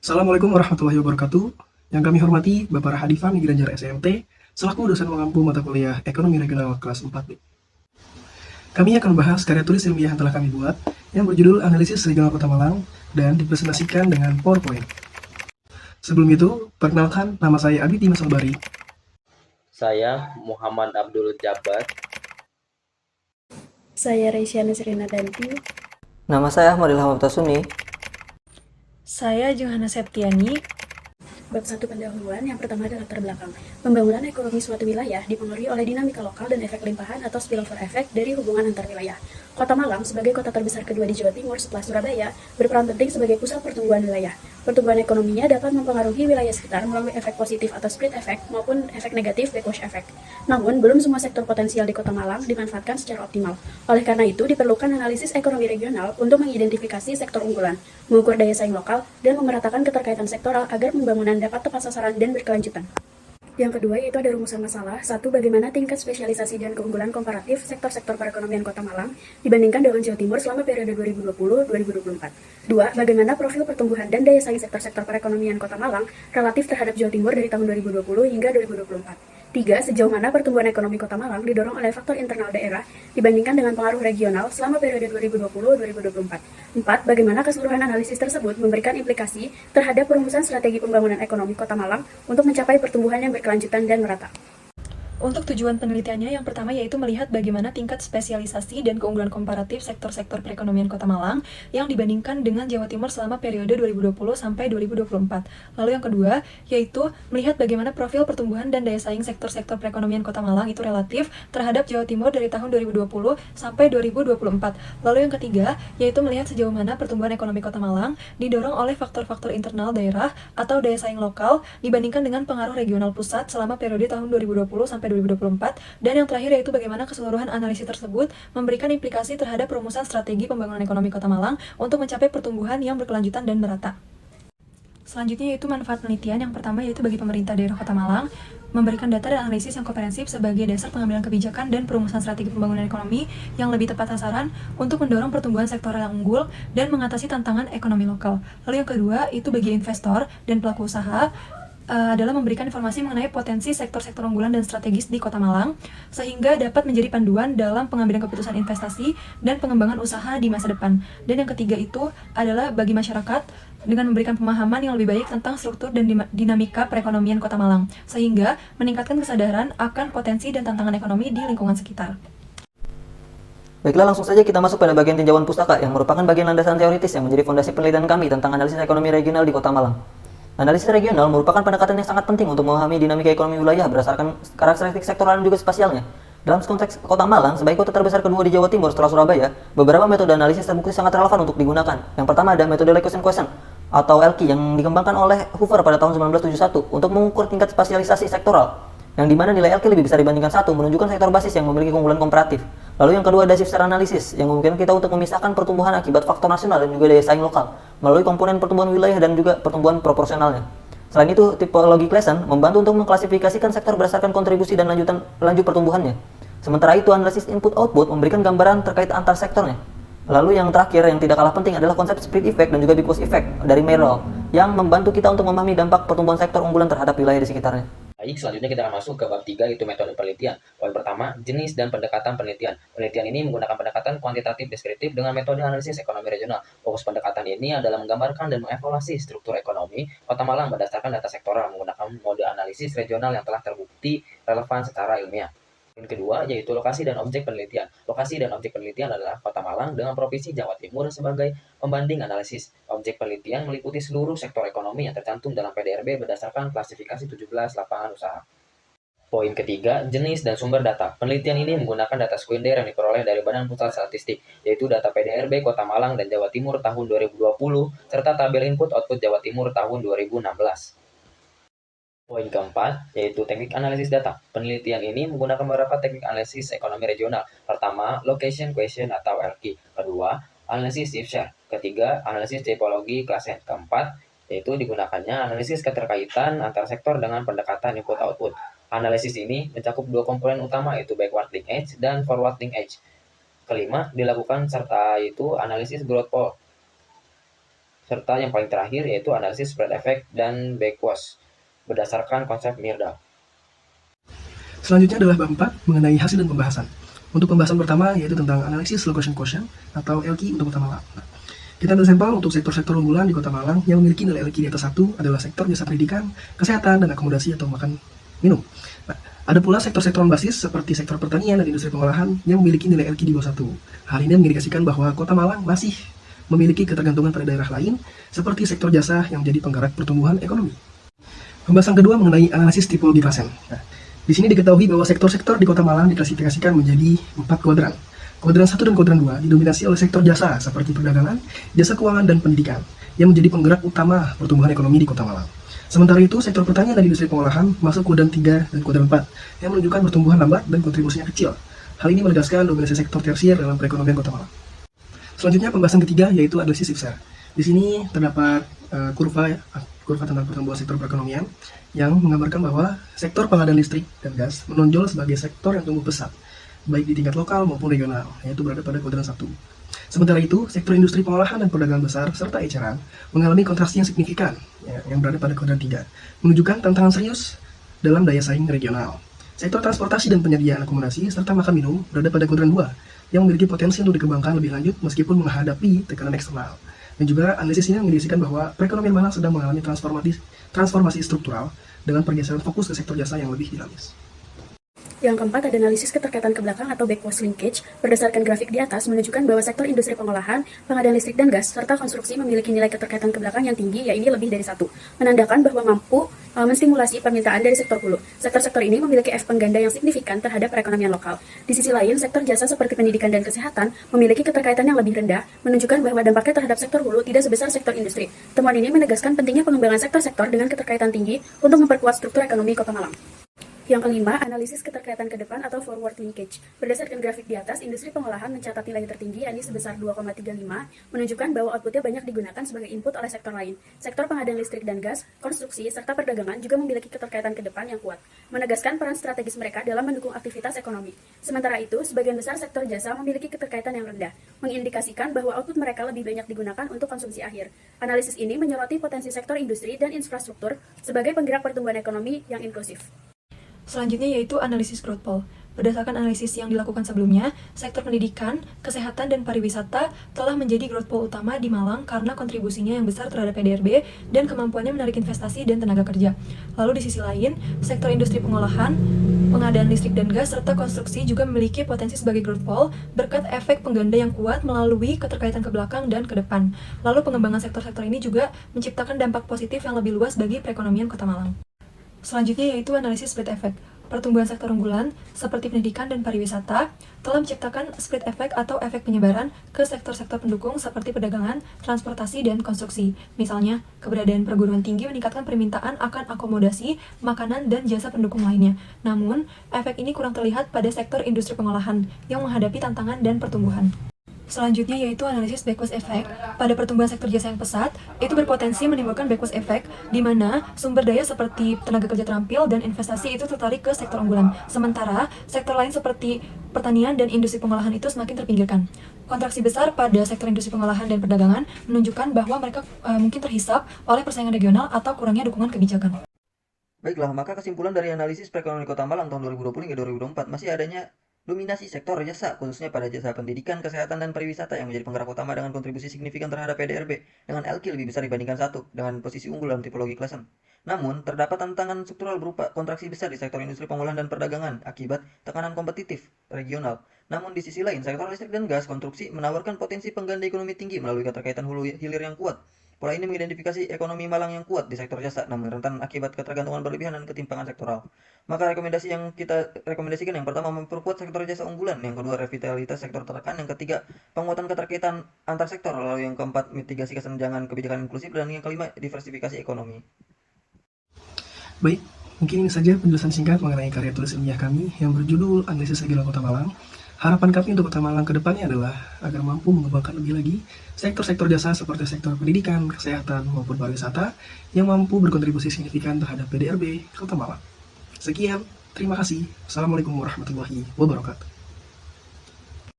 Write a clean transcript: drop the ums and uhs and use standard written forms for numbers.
Assalamualaikum warahmatullahi wabarakatuh. Yang kami hormati Bapak Rahadivan Giranjar SMT, selaku dosen mengampu mata kuliah Ekonomi Regional kelas 4B. Kami akan membahas karya tulis ilmiah yang telah kami buat, yang berjudul Analisis Regional Kota Malang, dan dipresentasikan dengan PowerPoint. Sebelum itu, perkenalkan, nama saya Abi Dimas Albari. Saya Muhammad Abdul Jabbar. Saya Reisya Nesrina Danti. Nama saya Ahmad Ilham Tasuni. Saya Johanna Septiani. Bab 1 pendahuluan, yang pertama adalah latar belakang. Pembangunan ekonomi suatu wilayah dipengaruhi oleh dinamika lokal dan efek limpahan atau spillover effect dari hubungan antar wilayah. Kota Malang, sebagai kota terbesar kedua di Jawa Timur setelah Surabaya, berperan penting sebagai pusat pertumbuhan wilayah. Pertumbuhan ekonominya dapat mempengaruhi wilayah sekitar melalui efek positif atau split effect maupun efek negatif backwash effect. Namun, belum semua sektor potensial di Kota Malang dimanfaatkan secara optimal. Oleh karena itu, diperlukan analisis ekonomi regional untuk mengidentifikasi sektor unggulan, mengukur daya saing lokal, dan memeratakan keterkaitan sektoral agar pembangunan dapat tepat sasaran dan berkelanjutan. Yang kedua yaitu ada rumusan masalah. 1. Bagaimana tingkat spesialisasi dan keunggulan komparatif sektor-sektor perekonomian Kota Malang dibandingkan dengan Jawa Timur selama periode 2020-2024. 2. Bagaimana profil pertumbuhan dan daya saing sektor-sektor perekonomian Kota Malang relatif terhadap Jawa Timur dari tahun 2020 hingga 2024. 3. Sejauh mana pertumbuhan ekonomi Kota Malang didorong oleh faktor internal daerah dibandingkan dengan pengaruh regional selama periode 2020-2024. 4. Bagaimana keseluruhan analisis tersebut memberikan implikasi terhadap perumusan strategi pembangunan ekonomi Kota Malang untuk mencapai pertumbuhan yang berkelanjutan dan merata. Untuk tujuan penelitiannya, yang pertama yaitu melihat bagaimana tingkat spesialisasi dan keunggulan komparatif sektor-sektor perekonomian Kota Malang yang dibandingkan dengan Jawa Timur selama periode 2020 sampai 2024. Lalu yang kedua yaitu melihat bagaimana profil pertumbuhan dan daya saing sektor-sektor perekonomian Kota Malang itu relatif terhadap Jawa Timur dari tahun 2020 sampai 2024. Lalu yang ketiga yaitu melihat sejauh mana pertumbuhan ekonomi Kota Malang didorong oleh faktor-faktor internal daerah atau daya saing lokal dibandingkan dengan pengaruh regional pusat selama periode tahun 2020 sampai 2024, dan yang terakhir yaitu bagaimana keseluruhan analisis tersebut memberikan implikasi terhadap perumusan strategi pembangunan ekonomi Kota Malang untuk mencapai pertumbuhan yang berkelanjutan dan merata. Selanjutnya yaitu manfaat penelitian. Yang pertama yaitu bagi pemerintah daerah Kota Malang memberikan data dan analisis yang komprehensif sebagai dasar pengambilan kebijakan dan perumusan strategi pembangunan ekonomi yang lebih tepat sasaran untuk mendorong pertumbuhan sektoral yang unggul dan mengatasi tantangan ekonomi lokal. Lalu yang kedua itu bagi investor dan pelaku usaha adalah memberikan informasi mengenai potensi sektor-sektor unggulan dan strategis di Kota Malang, sehingga dapat menjadi panduan dalam pengambilan keputusan investasi dan pengembangan usaha di masa depan. Dan yang ketiga itu adalah bagi masyarakat dengan memberikan pemahaman yang lebih baik tentang struktur dan dinamika perekonomian Kota Malang, sehingga meningkatkan kesadaran akan potensi dan tantangan ekonomi di lingkungan sekitar. Baiklah, langsung saja kita masuk pada bagian tinjauan pustaka yang merupakan bagian landasan teoritis yang menjadi fondasi penelitian kami tentang analisis ekonomi regional di Kota Malang. Analisis regional merupakan pendekatan yang sangat penting untuk memahami dinamika ekonomi wilayah berdasarkan karakteristik sektoral dan juga spasialnya. Dalam konteks Kota Malang, sebagai kota terbesar kedua di Jawa Timur setelah Surabaya, beberapa metode analisis terbukti sangat relevan untuk digunakan. Yang pertama ada metode Location Quotient atau LQ yang dikembangkan oleh Hoover pada tahun 1971 untuk mengukur tingkat spasialisasi sektoral, yang dimana nilai LQ lebih besar dibandingkan 1, menunjukkan sektor basis yang memiliki keunggulan komparatif. Lalu yang kedua ada shifter analysis yang memungkinkan kita untuk memisahkan pertumbuhan akibat faktor nasional dan juga daya saing lokal melalui komponen pertumbuhan wilayah dan juga pertumbuhan proporsionalnya. Selain itu, tipologi Claassen membantu untuk mengklasifikasikan sektor berdasarkan kontribusi dan lanjut pertumbuhannya. Sementara itu, analisis input-output memberikan gambaran terkait antar sektornya. Lalu yang terakhir yang tidak kalah penting adalah konsep split effect dan juga because effect dari Merrill yang membantu kita untuk memahami dampak pertumbuhan sektor unggulan terhadap wilayah di sekitarnya. Baik, selanjutnya kita akan masuk ke bab 3 yaitu metode penelitian. Poin pertama, jenis dan pendekatan penelitian. Penelitian ini menggunakan pendekatan kuantitatif deskriptif dengan metode analisis ekonomi regional. Fokus pendekatan ini adalah menggambarkan dan mengevaluasi struktur ekonomi Kota Malang berdasarkan data sektoral menggunakan mode analisis regional yang telah terbukti relevan secara ilmiah. Poin kedua yaitu lokasi dan objek penelitian. Lokasi dan objek penelitian adalah Kota Malang dengan Provinsi Jawa Timur sebagai pembanding analisis. Objek penelitian meliputi seluruh sektor ekonomi yang tercantum dalam PDRB berdasarkan klasifikasi 17 lapangan usaha. Poin ketiga, jenis dan sumber data. Penelitian ini menggunakan data sekunder yang diperoleh dari Badan Pusat Statistik, yaitu data PDRB Kota Malang dan Jawa Timur tahun 2020, serta tabel input-output Jawa Timur tahun 2016. Poin keempat, yaitu teknik analisis data. Penelitian ini menggunakan beberapa teknik analisis ekonomi regional. Pertama, location question atau LQ. Kedua, analisis shift share. Ketiga, analisis tipologi Claassen. Keempat, yaitu digunakannya analisis keterkaitan antar sektor dengan pendekatan input-output. Analisis ini mencakup dua komponen utama, yaitu backward link edge dan forward link edge. Kelima, dilakukan serta yaitu analisis growth pole. serta yang paling terakhir yaitu analisis spread effect dan backwash berdasarkan konsep Myrdal. Selanjutnya adalah bab 4 mengenai hasil dan pembahasan. Untuk pembahasan pertama yaitu tentang analisis location quotient atau LQ untuk Kota Malang. Nah, kita ambil sampel untuk sektor-sektor unggulan di Kota Malang yang memiliki nilai LQ di atas 1 adalah sektor jasa pendidikan, kesehatan, dan akomodasi atau makan minum. Nah, ada pula sektor-sektor basis seperti sektor pertanian dan industri pengolahan yang memiliki nilai LQ di bawah 1. Hal ini mengindikasikan bahwa Kota Malang masih memiliki ketergantungan pada daerah lain seperti sektor jasa yang menjadi penggerak pertumbuhan ekonomi. Pembahasan kedua mengenai analisis tipologi klasen. Nah, di sini diketahui bahwa sektor-sektor di Kota Malang diklasifikasikan menjadi 4 kuadran. Kuadran 1 dan kuadran 2 didominasi oleh sektor jasa seperti perdagangan, jasa keuangan, dan pendidikan yang menjadi penggerak utama pertumbuhan ekonomi di Kota Malang. Sementara itu, sektor pertanian dan industri pengolahan masuk kuadran 3 dan kuadran 4 yang menunjukkan pertumbuhan lambat dan kontribusinya kecil. Hal ini menegaskan dominasi sektor tersier dalam perekonomian Kota Malang. Selanjutnya pembahasan ketiga yaitu analisis IPSAR. Di sini terdapat kurva tentang pertumbuhan sektor perekonomian yang menggambarkan bahwa sektor pengadaan listrik dan gas menonjol sebagai sektor yang tumbuh pesat, baik di tingkat lokal maupun regional, yaitu berada pada kuadran 1. Sementara itu, sektor industri pengolahan dan perdagangan besar serta eceran mengalami kontraksi yang signifikan, yang berada pada kuadran 3, menunjukkan tantangan serius dalam daya saing regional. Sektor transportasi dan penyediaan akomodasi serta makan minum berada pada kuadran 2, yang memiliki potensi untuk dikembangkan lebih lanjut meskipun menghadapi tekanan eksternal. Dan juga analisis ini mengindikasikan bahwa perekonomian Malang sedang mengalami transformasi struktural dengan pergeseran fokus ke sektor jasa yang lebih dinamis. Yang keempat ada analisis keterkaitan ke belakang atau backwash linkage. Berdasarkan grafik di atas menunjukkan bahwa sektor industri pengolahan, pengadaan listrik dan gas, serta konstruksi memiliki nilai keterkaitan ke belakang yang tinggi, yaitu lebih dari 1, menandakan bahwa mampu menstimulasi permintaan dari sektor hulu. Sektor-sektor ini memiliki efek pengganda yang signifikan terhadap perekonomian lokal. Di sisi lain, sektor jasa seperti pendidikan dan kesehatan memiliki keterkaitan yang lebih rendah, menunjukkan bahwa dampaknya terhadap sektor hulu tidak sebesar sektor industri. Temuan ini menegaskan pentingnya pengembangan sektor-sektor dengan keterkaitan tinggi untuk memperkuat struktur ekonomi Kota Malang. Yang kelima, analisis keterkaitan ke depan atau forward linkage. Berdasarkan grafik di atas, industri pengolahan mencatat nilai tertinggi, yakni sebesar 2,35, menunjukkan bahwa outputnya banyak digunakan sebagai input oleh sektor lain. Sektor pengadaan listrik dan gas, konstruksi, serta perdagangan juga memiliki keterkaitan ke depan yang kuat, menegaskan peran strategis mereka dalam mendukung aktivitas ekonomi. Sementara itu, sebagian besar sektor jasa memiliki keterkaitan yang rendah, mengindikasikan bahwa output mereka lebih banyak digunakan untuk konsumsi akhir. Analisis ini menyoroti potensi sektor industri dan infrastruktur sebagai penggerak pertumbuhan ekonomi yang inklusif. Selanjutnya yaitu analisis growth pool. Berdasarkan analisis yang dilakukan sebelumnya, sektor pendidikan, kesehatan, dan pariwisata telah menjadi growth pool utama di Malang karena kontribusinya yang besar terhadap PDRB dan kemampuannya menarik investasi dan tenaga kerja. Lalu di sisi lain, sektor industri pengolahan, pengadaan listrik dan gas, serta konstruksi juga memiliki potensi sebagai growth pool berkat efek pengganda yang kuat melalui keterkaitan ke belakang dan ke depan. Lalu pengembangan sektor-sektor ini juga menciptakan dampak positif yang lebih luas bagi perekonomian Kota Malang. Selanjutnya yaitu analisis split effect. Pertumbuhan sektor unggulan seperti pendidikan dan pariwisata telah menciptakan split effect atau efek penyebaran ke sektor-sektor pendukung seperti perdagangan, transportasi, dan konstruksi. Misalnya, keberadaan perguruan tinggi meningkatkan permintaan akan akomodasi, makanan, dan jasa pendukung lainnya. Namun, efek ini kurang terlihat pada sektor industri pengolahan yang menghadapi tantangan dan pertumbuhan. Selanjutnya yaitu analisis backwash effect. Pada pertumbuhan sektor jasa yang pesat, itu berpotensi menimbulkan backwash effect, di mana sumber daya seperti tenaga kerja terampil dan investasi itu tertarik ke sektor unggulan. Sementara, sektor lain seperti pertanian dan industri pengolahan itu semakin terpinggirkan. Kontraksi besar pada sektor industri pengolahan dan perdagangan menunjukkan bahwa mereka mungkin terhisap oleh persaingan regional atau kurangnya dukungan kebijakan. Baiklah, maka kesimpulan dari analisis perekonomian Kota Malang tahun 2020 hingga 2024 masih adanya dominasi sektor jasa, khususnya pada jasa pendidikan, kesehatan, dan pariwisata yang menjadi penggerak utama dengan kontribusi signifikan terhadap PDRB dengan LQ lebih besar dibandingkan 1 dengan posisi unggul dalam tipologi klasen. Namun, terdapat tantangan struktural berupa kontraksi besar di sektor industri pengolahan dan perdagangan akibat tekanan kompetitif regional. Namun di sisi lain, sektor listrik dan gas konstruksi menawarkan potensi pengganda ekonomi tinggi melalui keterkaitan hulu hilir yang kuat. Pola ini mengidentifikasi ekonomi Malang yang kuat di sektor jasa, namun rentan akibat ketergantungan berlebihan dan ketimpangan sektoral. Maka rekomendasi yang kita rekomendasikan yang pertama memperkuat sektor jasa unggulan, yang kedua revitalitas sektor tertekan, yang ketiga penguatan keterkaitan antar sektor, lalu yang keempat mitigasi kesenjangan kebijakan inklusif, dan yang kelima diversifikasi ekonomi. Baik, mungkin ini saja penjelasan singkat mengenai karya tulis ilmiah kami yang berjudul Analisis Regional Kota Malang. Harapan kami untuk Kota Malang ke depannya adalah agar mampu mengembangkan lebih lagi sektor-sektor jasa seperti sektor pendidikan, kesehatan, maupun pariwisata yang mampu berkontribusi signifikan terhadap PDRB Kota Malang. Sekian, terima kasih. Assalamualaikum warahmatullahi wabarakatuh.